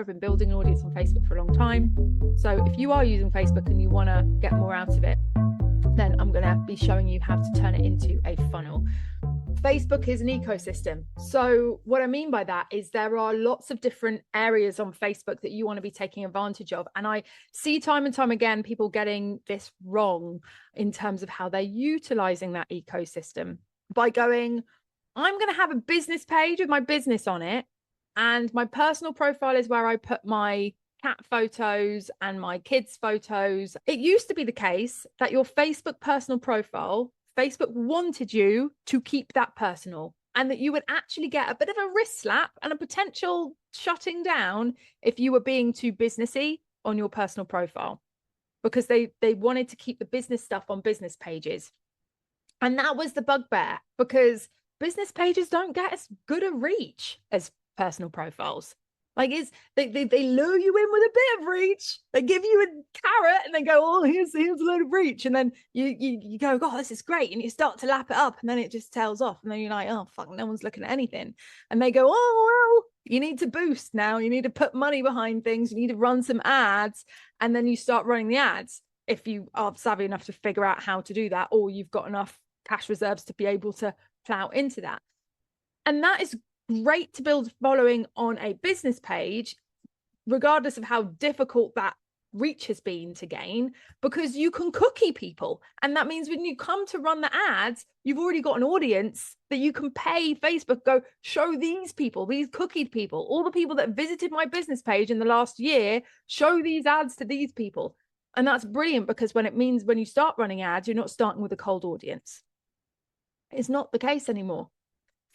I've been building an audience on Facebook for a long time. So if you are using Facebook and you want to get more out of it, then I'm going to be showing you how to turn it into a funnel. Facebook is an ecosystem. So what I mean by that is there are lots of different areas on Facebook that you want to be taking advantage of. And I see time and time again, people getting this wrong in terms of how they're utilizing that ecosystem by going, I'm going to have a business page with my business on it. And my personal profile is where I put my cat photos and my kids' photos. It used to be the case that your Facebook personal profile, Facebook wanted you to keep that personal, and that you would actually get a bit of a wrist slap and a potential shutting down if you were being too businessy on your personal profile, because they wanted to keep the business stuff on business pages. And that was the bugbear, because business pages don't get as good a reach as personal profiles. Like they lure you in with a bit of reach. They give you a carrot and they go, oh, here's a load of reach. And then you go, oh, this is great. And you start to lap it up and then it just tails off. And then you're like, oh, fuck, no one's looking at anything. And they go, oh, well, you need to boost now. You need to put money behind things. You need to run some ads. And then you start running the ads if you are savvy enough to figure out how to do that, or you've got enough cash reserves to be able to plow into that. And that is great to build following on a business page, regardless of how difficult that reach has been to gain, because you can cookie people. And that means when you come to run the ads, you've already got an audience that you can pay Facebook, go show these people, these cookied people, all the people that visited my business page in the last year, show these ads to these people. And that's brilliant, because when you start running ads, you're not starting with a cold audience. It's not the case anymore.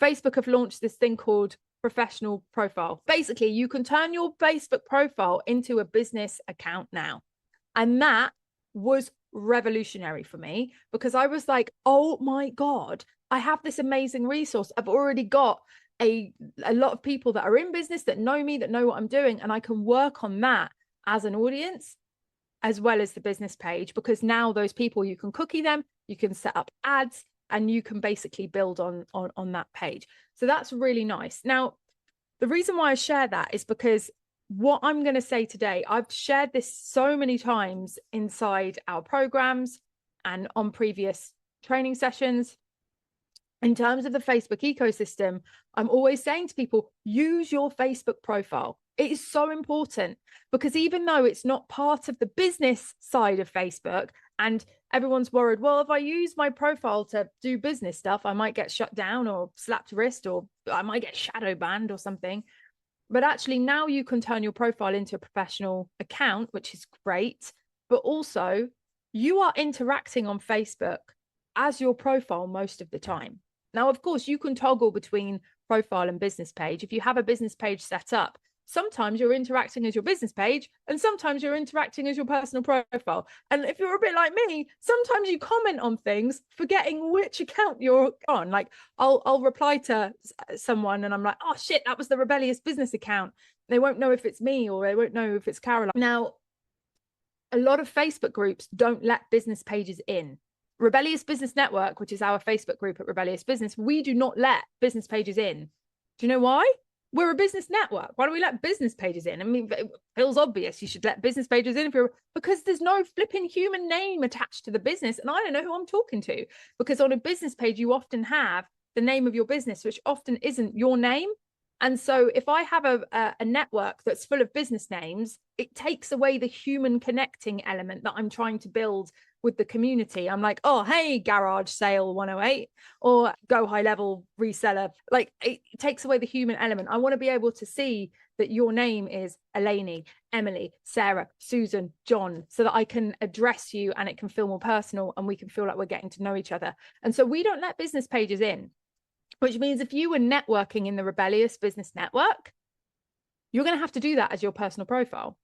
Facebook have launched this thing called professional profile. Basically, you can turn your Facebook profile into a business account now. And that was revolutionary for me, because I was like, oh my God, I have this amazing resource. I've already got a lot of people that are in business, that know me, that know what I'm doing. And I can work on that as an audience, as well as the business page, because now those people, you can cookie them, you can set up ads, and you can basically build on that page. So that's really nice. Now, the reason why I share that is because what I'm going to say today, I've shared this so many times inside our programs and on previous training sessions. In terms of the Facebook ecosystem, I'm always saying to people, use your Facebook profile. It is so important, because even though it's not part of the business side of Facebook, and everyone's worried, well, if I use my profile to do business stuff, I might get shut down or slapped wrist, or I might get shadow banned or something. But actually now you can turn your profile into a professional account, which is great. But also you are interacting on Facebook as your profile most of the time. Now, of course, you can toggle between profile and business page. If you have a business page set up, sometimes you're interacting as your business page, and sometimes you're interacting as your personal profile. And if you're a bit like me, sometimes you comment on things forgetting which account you're on. Like I'll reply to someone and I'm like, oh shit, that was the rebellious business account. They won't know if it's me, or they won't know if it's Caroline. Now, a lot of Facebook groups don't let business pages in. Rebellious Business Network, which is our Facebook group at Rebellious Business, we do not let business pages in. Do you know why? We're a business network. Why do we let business pages in? I mean, it feels obvious. You should let business pages in because there's no flipping human name attached to the business. And I don't know who I'm talking to, because on a business page, you often have the name of your business, which often isn't your name. And so if I have a network that's full of business names, it takes away the human connecting element that I'm trying to build with the community. I'm like, oh, hey, Garage Sale 108 or Go High Level Reseller. Like, it takes away the human element. I want to be able to see that your name is Eleni, Emily, Sarah, Susan, John, so that I can address you and it can feel more personal and we can feel like we're getting to know each other. And so we don't let business pages in, which means if you were networking in the Rebellious Business Network, you're going to have to do that as your personal profile,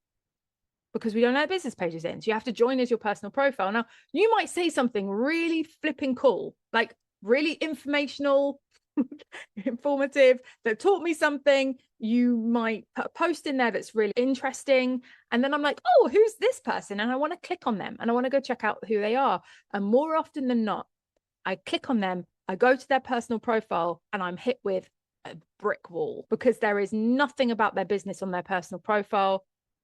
because we don't let business pages in. So you have to join as your personal profile. Now, you might say something really flipping cool, like really informational, informative, that taught me something. You might put a post in there that's really interesting. And then I'm like, oh, who's this person? And I want to click on them and I want to go check out who they are. And more often than not, I click on them, I go to their personal profile and I'm hit with a brick wall, because there is nothing about their business on their personal profile.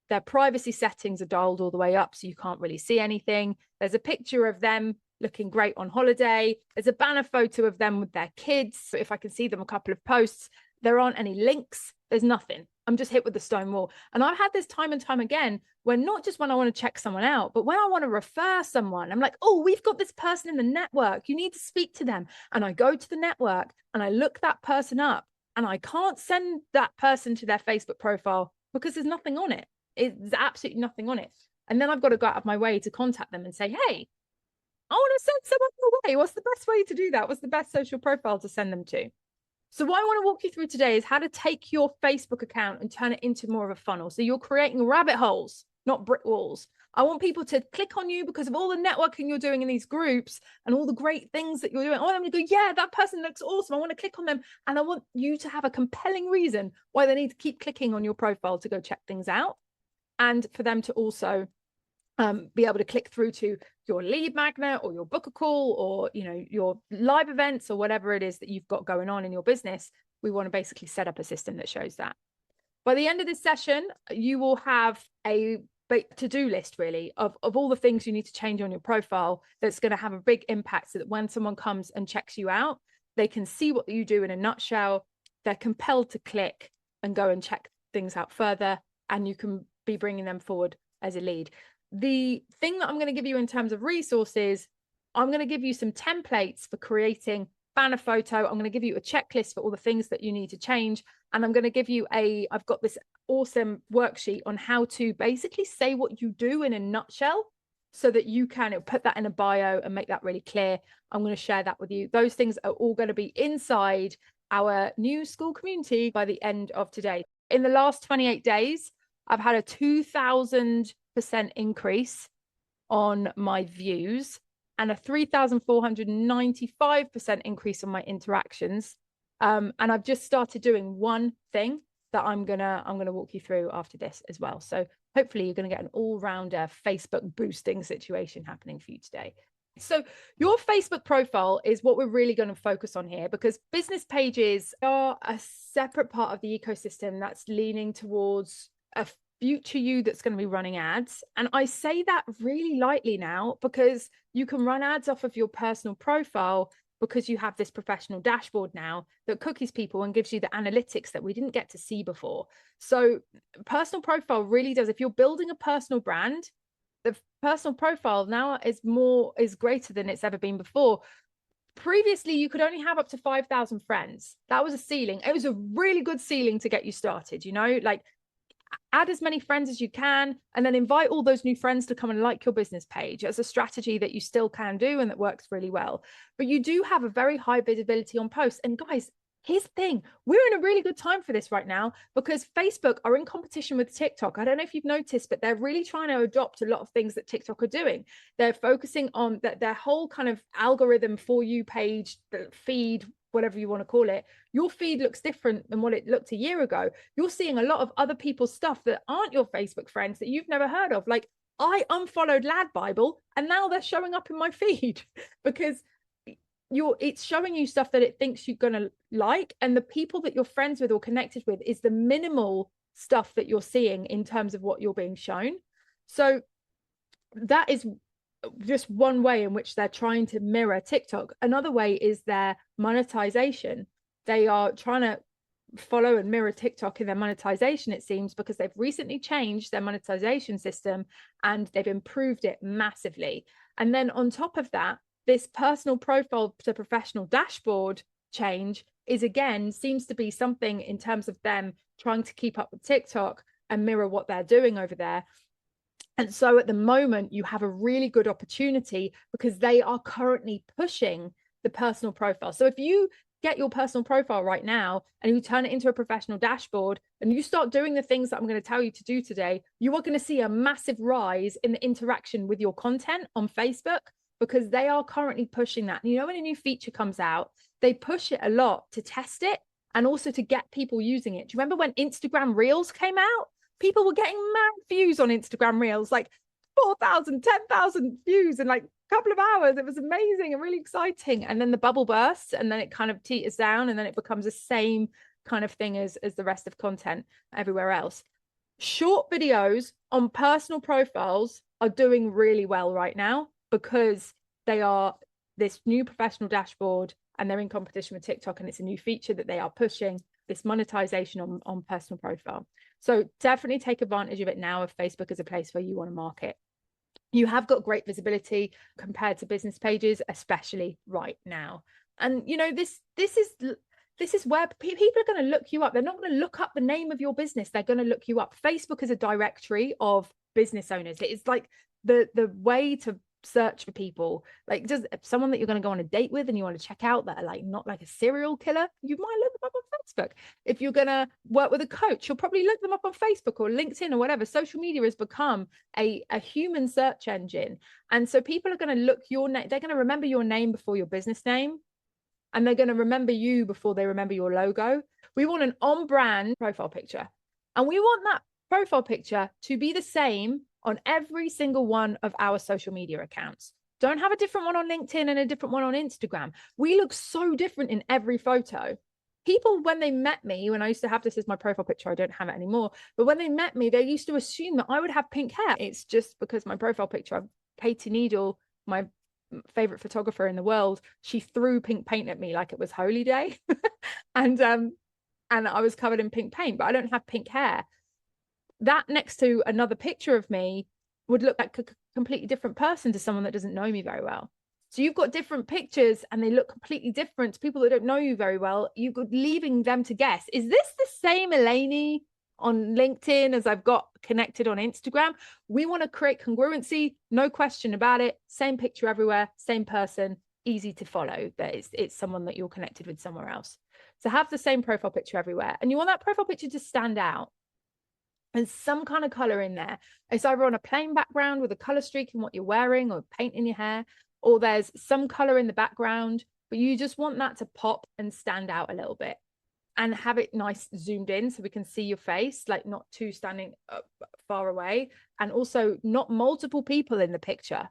Their privacy settings are dialed all the way up, so you can't really see anything. There's a picture of them looking great on holiday. There's a banner photo of them with their kids. So if I can see them a couple of posts, there aren't any links. There's nothing. I'm just hit with the stone wall. And I've had this time and time again, when not just when I want to check someone out, but when I want to refer someone, I'm like, oh, we've got this person in the network. You need to speak to them. And I go to the network and I look that person up, and I can't send that person to their Facebook profile because there's nothing on it. There's absolutely nothing on it. And then I've got to go out of my way to contact them and say, hey, I want to send someone away. What's the best way to do that? What's the best social profile to send them to? So what I want to walk you through today is how to take your Facebook account and turn it into more of a funnel. So you're creating rabbit holes, not brick walls. I want people to click on you because of all the networking you're doing in these groups and all the great things that you're doing. I want them to go, yeah, that person looks awesome. I want to click on them. And I want you to have a compelling reason why they need to keep clicking on your profile to go check things out. And for them to also be able to click through to your lead magnet or your book a call or, you know, your live events or whatever it is that you've got going on in your business. We want to basically set up a system that shows that. By the end of this session, you will have a to-do list really of all the things you need to change on your profile that's going to have a big impact, so that when someone comes and checks you out, they can see what you do in a nutshell. They're compelled to click and go and check things out further, and you can be bringing them forward as a lead. The thing that I'm going to give you in terms of resources, I'm going to give you some templates for creating banner photo. I'm going to give you a checklist for all the things that you need to change. And I'm going to give you I've got this awesome worksheet on how to basically say what you do in a nutshell, so that you can put that in a bio and make that really clear. I'm going to share that with you. Those things are all going to be inside our new Skool community by the end of today. In the last 28 days, I've had a 2,000% increase on my views and a 3,495% increase on my interactions. And I've just started doing one thing that I'm gonna walk you through after this as well. So hopefully you're gonna get an all-rounder Facebook boosting situation happening for you today. So your Facebook profile is what we're really going to focus on here, because business pages are a separate part of the ecosystem that's leaning towards a future you that's going to be running ads. And I say that really lightly now, because you can run ads off of your personal profile, because you have this professional dashboard now that cookies people and gives you the analytics that we didn't get to see before. So personal profile really does, if you're building a personal brand, the personal profile now is greater than it's ever been before. Previously, you could only have up to 5,000 friends. That was a ceiling. It was a really good ceiling to get you started, you know, like add as many friends as you can, and then invite all those new friends to come and like your business page as a strategy that you still can do and that works really well. But you do have a very high visibility on posts. And guys, here's the thing, we're in a really good time for this right now, because Facebook are in competition with TikTok. I don't know if you've noticed, but they're really trying to adopt a lot of things that TikTok are doing. They're focusing on their whole kind of algorithm for you page, the feed, whatever you want to call it. Your feed looks different than what it looked a year ago. You're seeing a lot of other people's stuff that aren't your Facebook friends that you've never heard of. Like, I unfollowed Lad Bible and now they're showing up in my feed because it's showing you stuff that it thinks you're going to like, and the people that you're friends with or connected with is the minimal stuff that you're seeing in terms of what you're being shown. So that is just one way in which they're trying to mirror TikTok. Another way is their monetization. They are trying to follow and mirror TikTok in their monetization, it seems, because they've recently changed their monetization system and they've improved it massively. And then on top of that, this personal profile to professional dashboard change is, again, seems to be something in terms of them trying to keep up with TikTok and mirror what they're doing over there. And so at the moment, you have a really good opportunity because they are currently pushing the personal profile. So if you get your personal profile right now and you turn it into a professional dashboard and you start doing the things that I'm going to tell you to do today, you are going to see a massive rise in the interaction with your content on Facebook, because they are currently pushing that. And you know, when a new feature comes out, they push it a lot to test it and also to get people using it. Do you remember when Instagram Reels came out? People were getting mad views on Instagram Reels, like 4,000, 10,000 views in like a couple of hours. It was amazing and really exciting. And then the bubble bursts and then it kind of teeters down and then it becomes the same kind of thing as the rest of content everywhere else. Short videos on personal profiles are doing really well right now because they are this new professional dashboard and they're in competition with TikTok, and it's a new feature that they are pushing, this monetization on personal profile. So definitely take advantage of it now if Facebook is a place where you want to market. You have got great visibility compared to business pages, especially right now. And you know, this is where people are going to look you up. They're not going to look up the name of your business. They're going to look you up. Facebook is a directory of business owners. It's like the way to search for people. Like, just someone that you're going to go on a date with and you want to check out that are like not like a serial killer, you might look them up on Facebook. If you're going to work with a coach, you'll probably look them up on Facebook or LinkedIn or whatever. Social media has become a human search engine. And so people are going to look your name. They're going to remember your name before your business name. And they're going to remember you before they remember your logo. We want an on-brand profile picture. And we want that profile picture to be the same on every single one of our social media accounts. Don't have a different one on LinkedIn and a different one on Instagram. We look so different in every photo. People, when they met me, when I used to have this as my profile picture, I don't have it anymore, but when they met me, they used to assume that I would have pink hair. It's just because my profile picture, Katie Needle, my favorite photographer in the world, she threw pink paint at me like it was holy day. and I was covered in pink paint, but I don't have pink hair. That next to another picture of me would look like a completely different person to someone that doesn't know me very well. So you've got different pictures and they look completely different to people that don't know you very well. You're leaving them to guess, is this the same Eleni on LinkedIn as I've got connected on Instagram? We want to create congruency, no question about it. Same picture everywhere, same person, easy to follow that it's someone that you're connected with somewhere else. So have the same profile picture everywhere. And you want that profile picture to stand out. And some kind of color in there. It's either on a plain background with a color streak in what you're wearing or paint in your hair, or there's some color in the background, but you just want that to pop and stand out a little bit and have it nice zoomed in so we can see your face, like not too standing up far away, and also not multiple people in the picture.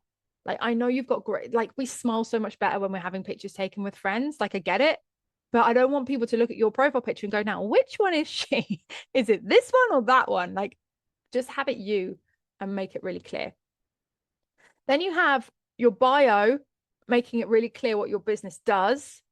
Like, I know you've got great, like, we smile so much better when we're having pictures taken with friends. Like, I get it. But I don't want people to look at your profile picture and go, now, which one is she? Is it this one or that one? Like, just have it you and make it really clear. Then you have your bio, making it really clear what your business does.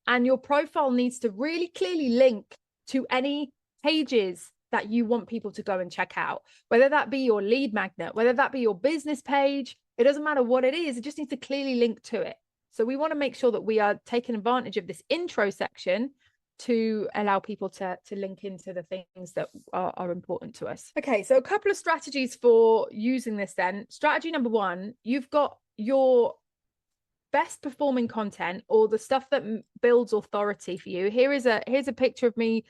And your profile needs to really clearly link to any pages that you want people to go and check out, whether that be your lead magnet, whether that be your business page. It doesn't matter what it is. It just needs to clearly link to it. So we want to make sure that we are taking advantage of this intro section to allow people to link into the things that are important to us. Okay, so a couple of strategies for using this then. Strategy number one, you've got your best performing content or the stuff that builds authority for you. Here's a picture of me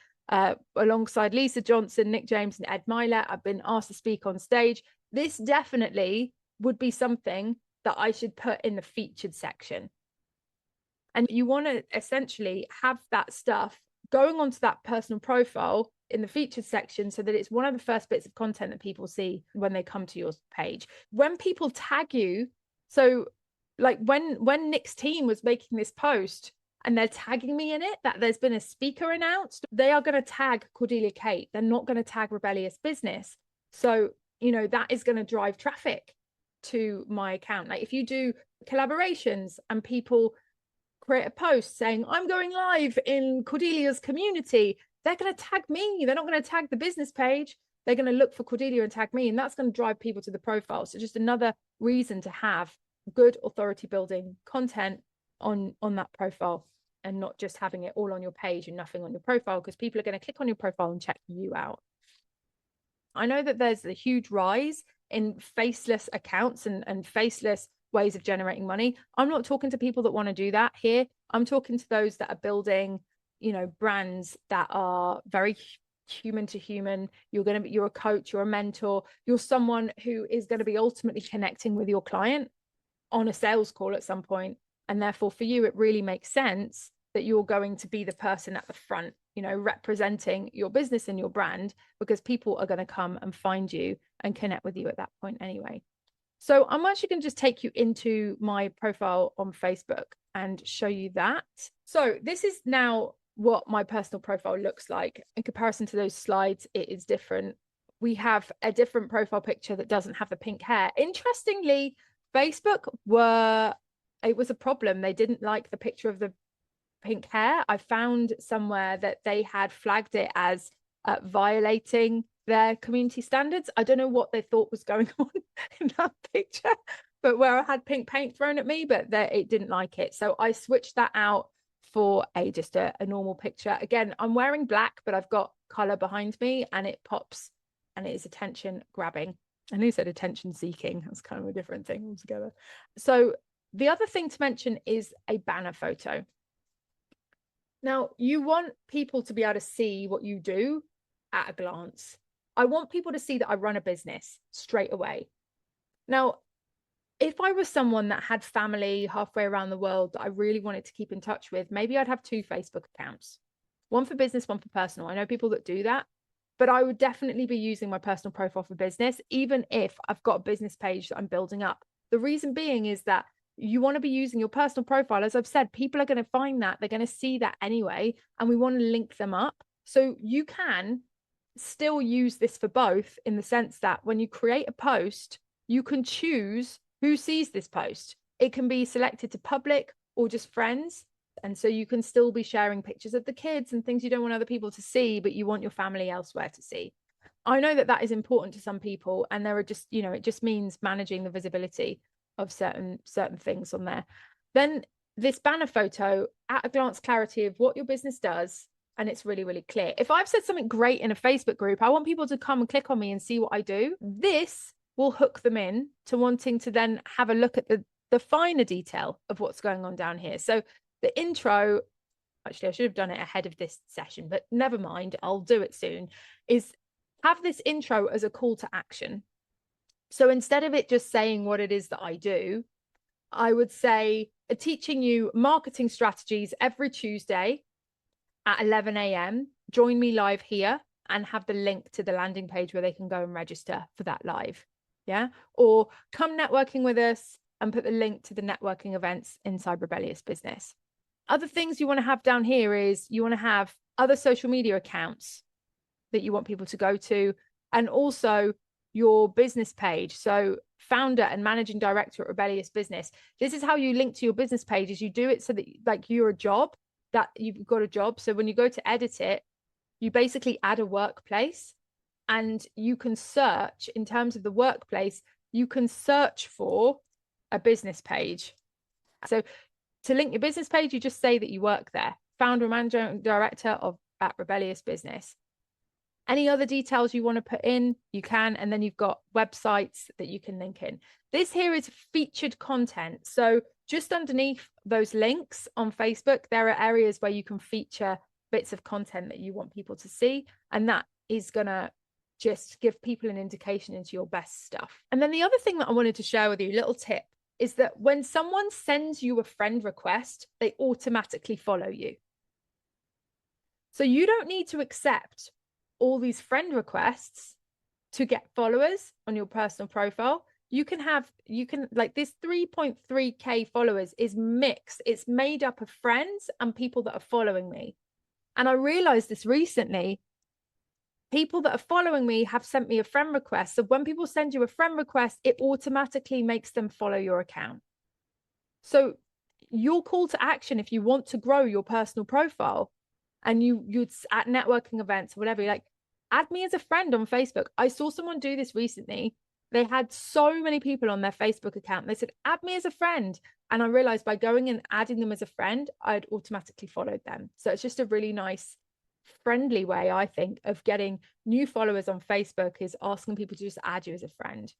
alongside Lisa Johnson, Nick James, and Ed Milet. I've been asked to speak on stage. This definitely would be something that I should put in the featured section. And you want to essentially have that stuff going onto that personal profile in the featured section so that it's one of the first bits of content that people see when they come to your page. When people tag you, so like when Nick's team was making this post and they're tagging me in it, that there's been a speaker announced, they are going to tag Cordelia Kate. They're not going to tag Rebellious Business. So, you know, that is going to drive traffic to my account. Like, if you do collaborations and people create a post saying, I'm going live in Cordelia's community, they're going to tag me. They're not going to tag the business page. They're going to look for Cordelia and tag me, and that's going to drive people to the profile. So just another reason to have good authority building content on that profile, and not just having it all on your page and nothing on your profile, because people are going to click on your profile and check you out. I know that there's a huge rise in faceless accounts and faceless ways of generating money. I'm not talking to people that want to do that here. I'm talking to those that are building, you know, brands that are very human to human. You're a coach, you're a mentor, you're someone who is going to be ultimately connecting with your client on a sales call at some point. And therefore for you, it really makes sense that you're going to be the person at the front, you know, representing your business and your brand, because people are going to come and find you and connect with you at that point anyway. So I'm actually going to just take you into my profile on Facebook and show you that. So this is now what my personal profile looks like. In comparison to those slides, it is different. We have a different profile picture that doesn't have the pink hair. Interestingly, Facebook it was a problem. They didn't like the picture of the pink hair. I found somewhere that they had flagged it as violating their community standards. I don't know what they thought was going on in that picture, but where I had pink paint thrown at me, but it didn't like it. So I switched that out for just a normal picture. Again, I'm wearing black, but I've got color behind me and it pops and it is attention grabbing. I knew you said attention seeking. That's kind of a different thing altogether. So the other thing to mention is a banner photo. Now, you want people to be able to see what you do at a glance. I want people to see that I run a business straight away. Now, if I was someone that had family halfway around the world that I really wanted to keep in touch with, maybe I'd have 2 Facebook accounts, one for business, one for personal. I know people that do that, but I would definitely be using my personal profile for business, even if I've got a business page that I'm building up. The reason being is that you want to be using your personal profile. As I've said, people are going to find that, they're going to see that anyway, and we want to link them up. So you can still use this for both, in the sense that when you create a post, you can choose who sees this post. It can be selected to public or just friends. And so you can still be sharing pictures of the kids and things you don't want other people to see, but you want your family elsewhere to see. I know that that is important to some people, and there are just, it just means managing the visibility of certain things on there. Then this banner photo, at a glance clarity of what your business does, and it's really, really clear. If I've said something great in a Facebook group, I want people to come and click on me and see what I do. This will hook them in to wanting to then have a look at the finer detail of what's going on down here. So the intro, actually I should have done it ahead of this session, but never mind, I'll do it soon, is have this intro as a call to action. So instead of it just saying what it is that I do, I would say teaching you marketing strategies every Tuesday at 11 a.m. Join me live here, and have the link to the landing page where they can go and register for that live. Yeah. Or come networking with us, and put the link to the networking events inside Rebellious Business. Other things you want to have down here is you want to have other social media accounts that you want people to go to, and also your business page. So founder and managing director at Rebellious Business. This is how you link to your business page, is you do it so that like you're a job, that you've got a job. So when you go to edit it, you basically add a workplace, and you can search in terms of the workplace, you can search for a business page. So to link your business page, you just say that you work there, founder and managing director at Rebellious Business. Any other details you want to put in, you can, and then you've got websites that you can link in. This here is featured content. So just underneath those links on Facebook, there are areas where you can feature bits of content that you want people to see, and that is going to just give people an indication into your best stuff. And then the other thing that I wanted to share with you, little tip, is that when someone sends you a friend request, they automatically follow you. So you don't need to accept all these friend requests to get followers on your personal profile. You can like this 3.3k followers is mixed. It's made up of friends and people that are following me. And I realized this recently. People that are following me have sent me a friend request. So when people send you a friend request, it automatically makes them follow your account. So your call to action, if you want to grow your personal profile, and you'd at networking events or whatever, like, add me as a friend on Facebook. I saw someone do this recently. They had so many people on their Facebook account. They said, add me as a friend. And I realized by going and adding them as a friend, I'd automatically followed them. So it's just a really nice, friendly way, I think, of getting new followers on Facebook, is asking people to just add you as a friend.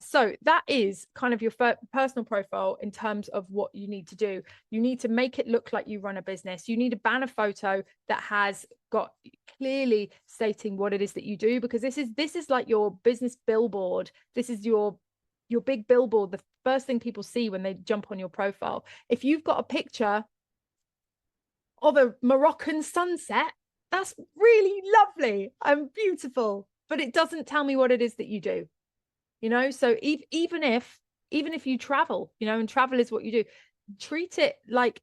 So that is kind of your personal profile in terms of what you need to do. You need to make it look like you run a business. You need a banner photo that has got clearly stating what it is that you do, because this is like your business billboard. This is your big billboard, the first thing people see when they jump on your profile. If you've got a picture of a Moroccan sunset, that's really lovely and beautiful, but it doesn't tell me what it is that you do. So even if you travel, and travel is what you do, treat it like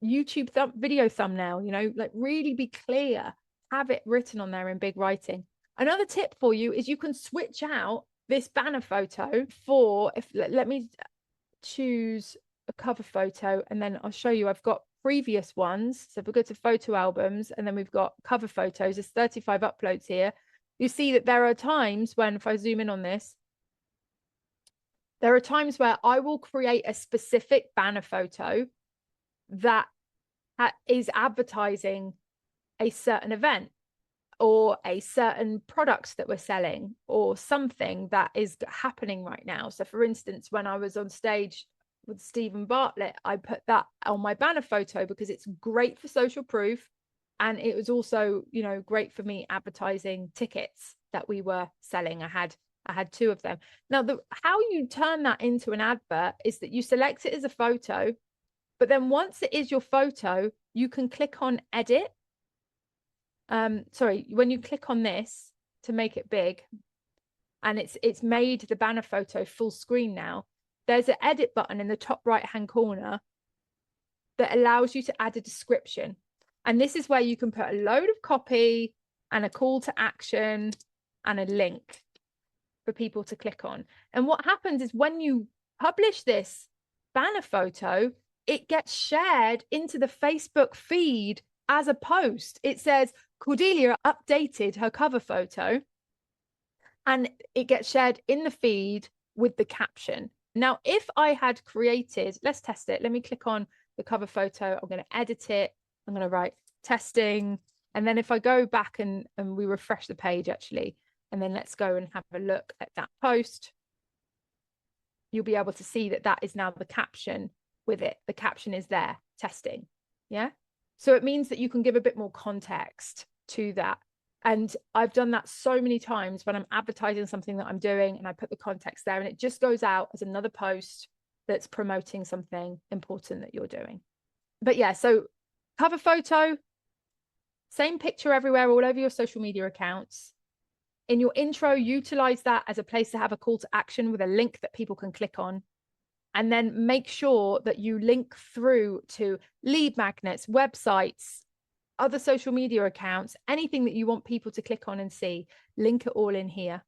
YouTube video thumbnail, you know, like really be clear, have it written on there in big writing. Another tip for you is you can switch out this banner photo for, let me choose a cover photo, and then I'll show you. I've got previous ones. So if we go to photo albums, and then we've got cover photos, there's 35 uploads here. You see that there are times when, if I zoom in on this, there are times where I will create a specific banner photo that is advertising a certain event or a certain product that we're selling or something that is happening right now. So for instance, when I was on stage with Stephen Bartlett, I put that on my banner photo because it's great for social proof. And it was also, you know, great for me advertising tickets that we were selling. I had 2 of them. Now, how you turn that into an advert is that you select it as a photo, but then once it is your photo, you can click on edit. Sorry, when you click on this to make it big, and it's made the banner photo full screen now, there's an edit button in the top right hand corner that allows you to add a description. And this is where you can put a load of copy and a call to action and a link for people to click on. And what happens is when you publish this banner photo, it gets shared into the Facebook feed as a post. It says Cordelia updated her cover photo, and it gets shared in the feed with the caption. Now, if I had created, let's test it. Let me click on the cover photo. I'm going to edit it. I'm going to write testing. And then if I go back and we refresh the page actually, and then let's go and have a look at that post, you'll be able to see that that is now the caption with it. The caption is there, testing. Yeah. So it means that you can give a bit more context to that. And I've done that so many times when I'm advertising something that I'm doing, and I put the context there, and it just goes out as another post that's promoting something important that you're doing. But yeah, so cover photo, same picture everywhere, all over your social media accounts. In your intro, utilize that as a place to have a call to action with a link that people can click on. And then make sure that you link through to lead magnets, websites, other social media accounts, anything that you want people to click on and see, link it all in here.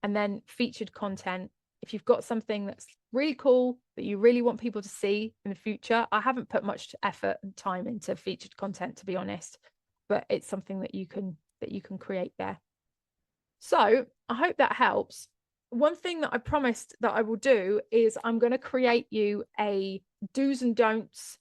And then featured content. If you've got something that's really cool that you really want people to see in the future, I haven't put much effort and time into featured content, to be honest, but it's something that you can create there. So I hope that helps. One thing that I promised that I will do is I'm going to create you a do's and don'ts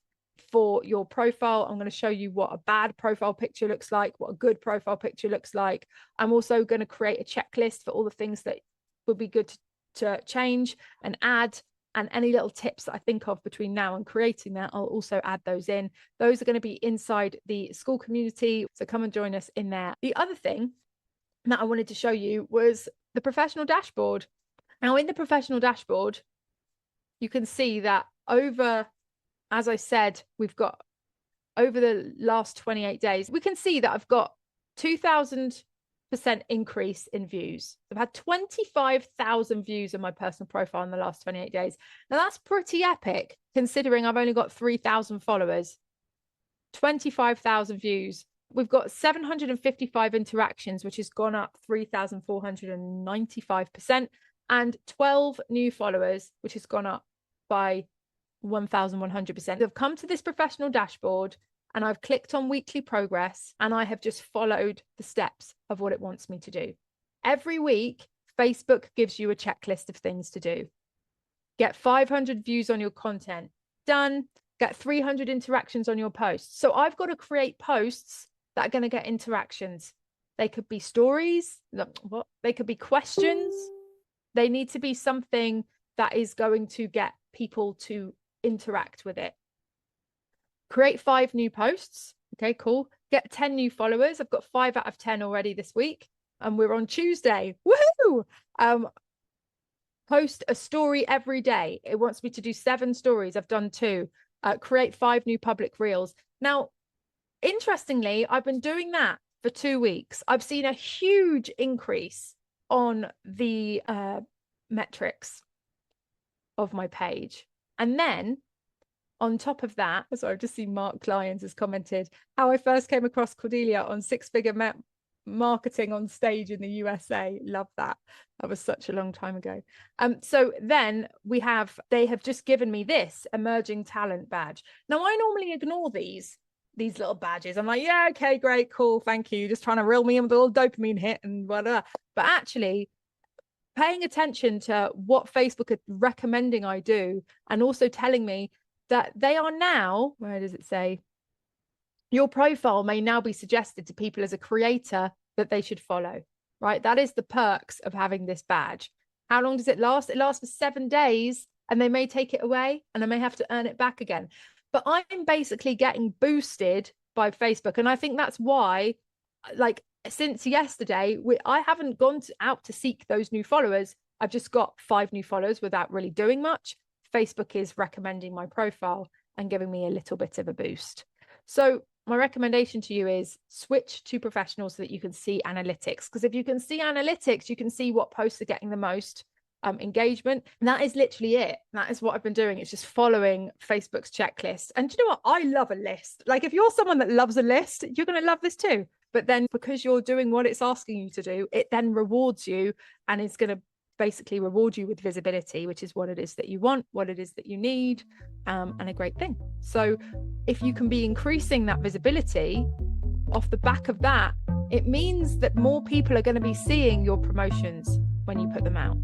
for your profile. I'm going to show you what a bad profile picture looks like, what a good profile picture looks like. I'm also going to create a checklist for all the things that would be good to change and add, and any little tips that I think of between now and creating that, I'll also add those in. Those are going to be inside the Skool Community, so come and join us in there. The other thing that I wanted to show you was the professional dashboard. Now, in the professional dashboard, you can see that over, as I said, we've got over the last 28 days, we can see that I've got 2,000% increase in views. I've had 25,000 views on my personal profile in the last 28 days. Now, that's pretty epic considering I've only got 3,000 followers. 25,000 views. We've got 755 interactions, which has gone up 3,495%, and 12 new followers, which has gone up by 1,100%. I've come to this professional dashboard and I've clicked on weekly progress, and I have just followed the steps of what it wants me to do. Every week, Facebook gives you a checklist of things to do. Get 500 views on your content. Done. Get 300 interactions on your posts. So I've got to create posts that are going to get interactions. They could be stories. They could be questions. They need to be something that is going to get people to interact with it. Create 5 new posts. Okay, cool. Get 10 new followers. I've got 5 out of 10 already this week, and we're on Tuesday. Woohoo! Post a story every day. It wants me to do 7 stories. I've done 2. Create 5 new public reels. Now, interestingly, I've been doing that for 2 weeks. I've seen a huge increase on the metrics of my page. And then On top of that, so I've just seen Mark Lyons has commented how I first came across Cordelia on six-figure marketing on stage in the USA. Love that. That was such a long time ago. So then they have just given me this emerging talent badge. Now I normally ignore these little badges. I'm like, yeah, okay, great, cool, thank you. Just trying to reel me in with a little dopamine hit and whatever. But actually, paying attention to what Facebook are recommending I do, and also telling me that they are now, where does it say? Your profile may now be suggested to people as a creator that they should follow, right? That is the perks of having this badge. How long does it last? It lasts for 7 days, and they may take it away and I may have to earn it back again. But I'm basically getting boosted by Facebook. And I think that's why, like, since yesterday, I haven't gone out to seek those new followers. I've just got 5 new followers without really doing much. Facebook is recommending my profile and giving me a little bit of a boost. So my recommendation to you is switch to professional so that you can see analytics. Because if you can see analytics, you can see what posts are getting the most engagement. And that is literally it. That is what I've been doing. It's just following Facebook's checklist. And do you know what? I love a list. Like, if you're someone that loves a list, you're going to love this too. But then because you're doing what it's asking you to do, it then rewards you, and it's going to basically reward you with visibility, which is what it is that you want, what it is that you need, and a great thing. So if you can be increasing that visibility off the back of that, it means that more people are going to be seeing your promotions when you put them out.